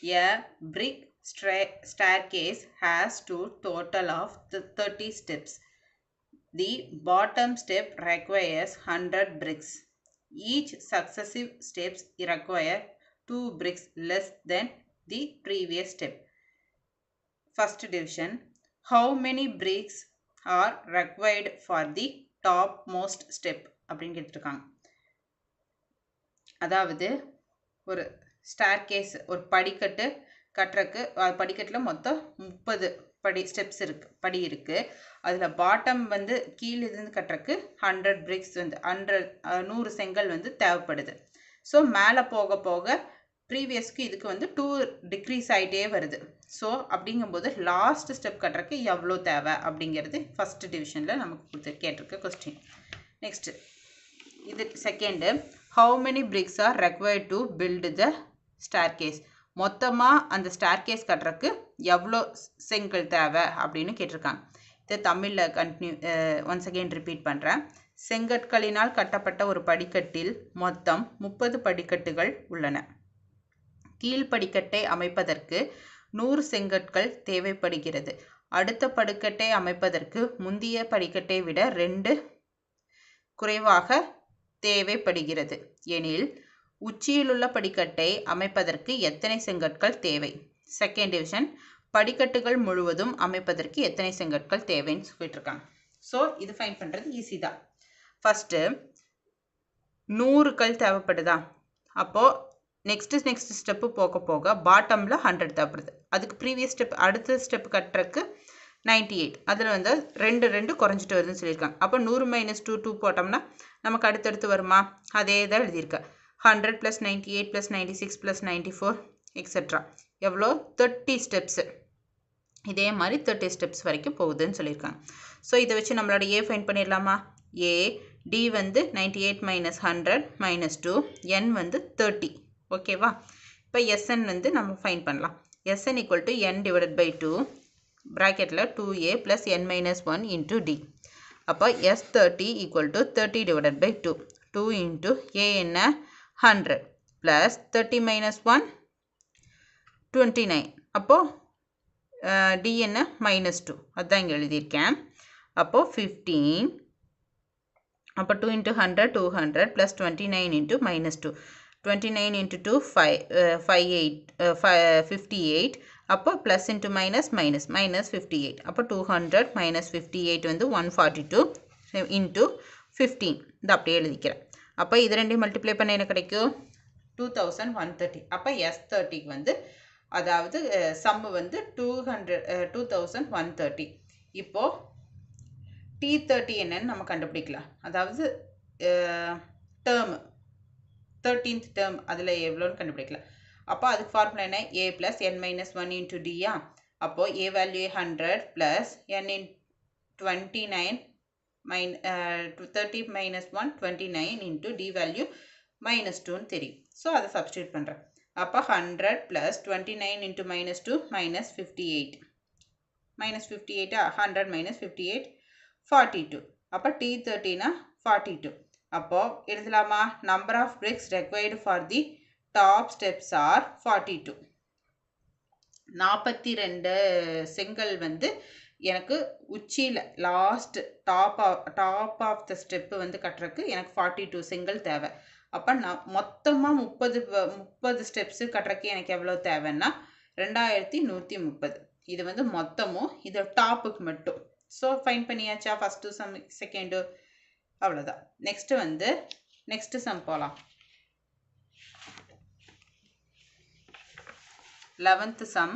A brick staircase has to total of 30 steps. The bottom step requires 100 bricks. Each successive steps require 2 bricks less than the previous step. First division. How many bricks are required for the topmost step? அப்படின்னு கேட்டிருக்காங்க. அதாவது ஒரு staircase ஒரு படிக்கட்டு கட்டுறக்கு படிக்கட்டில் மொத்தம் 30 படி இருக்குது. அதில் பாட்டம் வந்து கீழே இருந்து கட்டுறக்கு 100 பிரிக்ஸ் வந்து 100 செங்கல் வந்து தேவைப்படுது. ஸோ மேலே போக போக ப்ரீவியஸ்க்கு இதுக்கு வந்து 2 டிக்ரீஸ் ஆகிட்டே வருது. ஸோ அப்படிங்கும்போது லாஸ்ட் ஸ்டெப் கட்டுறக்கு எவ்வளோ தேவை அப்படிங்கிறது ஃபஸ்ட் டிவிஷனில் நமக்கு கேட்டிருக்க கொஸ்டின். நெக்ஸ்ட்டு இது second. How many bricks are required to build the staircase? மொத்தமாக அந்த ஸ்டார்கேஸ் கட்டுறக்கு எவ்வளோ செங்கல் தேவை அப்படின்னு கேட்டிருக்காங்க. இதை தமிழில் ஒன்ஸ் அகெயின் ரிப்பீட் பண்ணுறேன். செங்கற்களினால் கட்டப்பட்ட ஒரு படிக்கட்டில் மொத்தம் 30 படிக்கட்டுகள் உள்ளன. கீழ்படிக்கட்டை அமைப்பதற்கு 100 செங்கற்கள் தேவைப்படுகிறது. அடுத்த படிக்கட்டை அமைப்பதற்கு முந்தைய படிக்கட்டை விட 2 குறைவாக தேவைப்படுகிறது எனில் உச்சியிலுள்ள படிக்கட்டை அமைப்பதற்கு எத்தனை செங்கற்கள் தேவை? Second division. படிக்கட்டுகள் முழுவதும் அமைப்பதற்கு எத்தனை செங்கற்கள் தேவைன்னு சொல்லிட்டுருக்காங்க. ஸோ இது ஃபைன் பண்ணுறது ஈஸி தான். ஃபஸ்ட்டு 100 கல் தேவைப்படுதா? அப்போது நெக்ஸ்ட் ஸ்டெப்பு போக போக பாட்டமில் 100 தேவைப்படுது. அதுக்கு ப்ரீவியஸ் ஸ்டெப் அடுத்த ஸ்டெப் கட்டுறக்கு 98. அதில் வந்து 2 குறைஞ்சிட்டு வருதுன்னு சொல்லியிருக்காங்க. அப்போ 100 - 2 போட்டோம்னா நமக்கு அடுத்தடுத்து வருமா? அதே தான் எழுதியிருக்கேன். 100 + 98 + 96 + 94 எக்ஸெட்ரா. எவ்வளோ? 30 ஸ்டெப்ஸு. இதே மாதிரி 30 ஸ்டெப்ஸ் வரைக்கும் போகுதுன்னு சொல்லியிருக்காங்க. ஸோ இதை வச்சு நம்மளோட ஏ ஃபைன் பண்ணிடலாமா? ஏ டி வந்து 98 - 100 - 2, n வந்து 30. ஓகேவா? இப்போ எஸ்என் வந்து நம்ம ஃபைன் பண்ணலாம். எஸ்என் = n / 2 ப்ராக்கெட்டில் 2a + n - 1 × d. அப்போ S30 = 30 / 2. 2 × a என்ன? 100 + 30 - 1 29. அப்போது d என்ன? -2. அதுதான் இங்கே எழுதியிருக்கேன். அப்போது 15. அப்போ 2 × 100 200 + 29 × -2. 29 × 2 58. அப்போ ப்ளஸ் இன்ட்டு மைனஸ் -58. அப்போ 200 - 58 வந்து 142 × 15. இது அப்படியே எழுதிக்கிறேன். அப்போ இது ரெண்டையும் மல்டிப்ளை பண்ண என்ன கிடைக்கும்? 2130. அப்போ S30க்கு வந்து அதாவது சம்மு வந்து 2130. இப்போது T30 என்னன்னு நம்ம கண்டுபிடிக்கலாம். அதாவது டேர்மு 13th டேர்ம் அதில் எவ்வளோன்னு கண்டுபிடிக்கலாம். அப்போ அதுக்கு ஃபார்முலா என்ன? a + n - 1 × d. அப்போது a value 100 + n × 29 30 - 1 29 × d value -2ன்னு தெரியும். ஸோ அதை சப்ஸ்டியூட் பண்ணுறேன். அப்போ 100 + 29 × -2 -58. -58 100 - 58 42. அப்போ T30னா 42. அப்போது எழுதலாமா? Number of bricks required for the top steps are 42. 42 செங்கல் வந்து எனக்கு உச்சியில் last top of the step வந்து கட்டுறதுக்கு எனக்கு 42 செங்கல் தேவை. அப்போ நான் மொத்தமாக 30 ஸ்டெப்ஸு கட்டுறதுக்கு எனக்கு எவ்வளோ தேவைன்னா 2130. இது வந்து மொத்தமும் இது டாப்புக்கு மட்டும். ஸோ ஃபைன் பண்ணியாச்சா? ஃபஸ்ட்டு சம் செகண்டு அவ்வளோதான். நெக்ஸ்ட்டு வந்து நெக்ஸ்ட்டு சம் போகலாம். 11th some.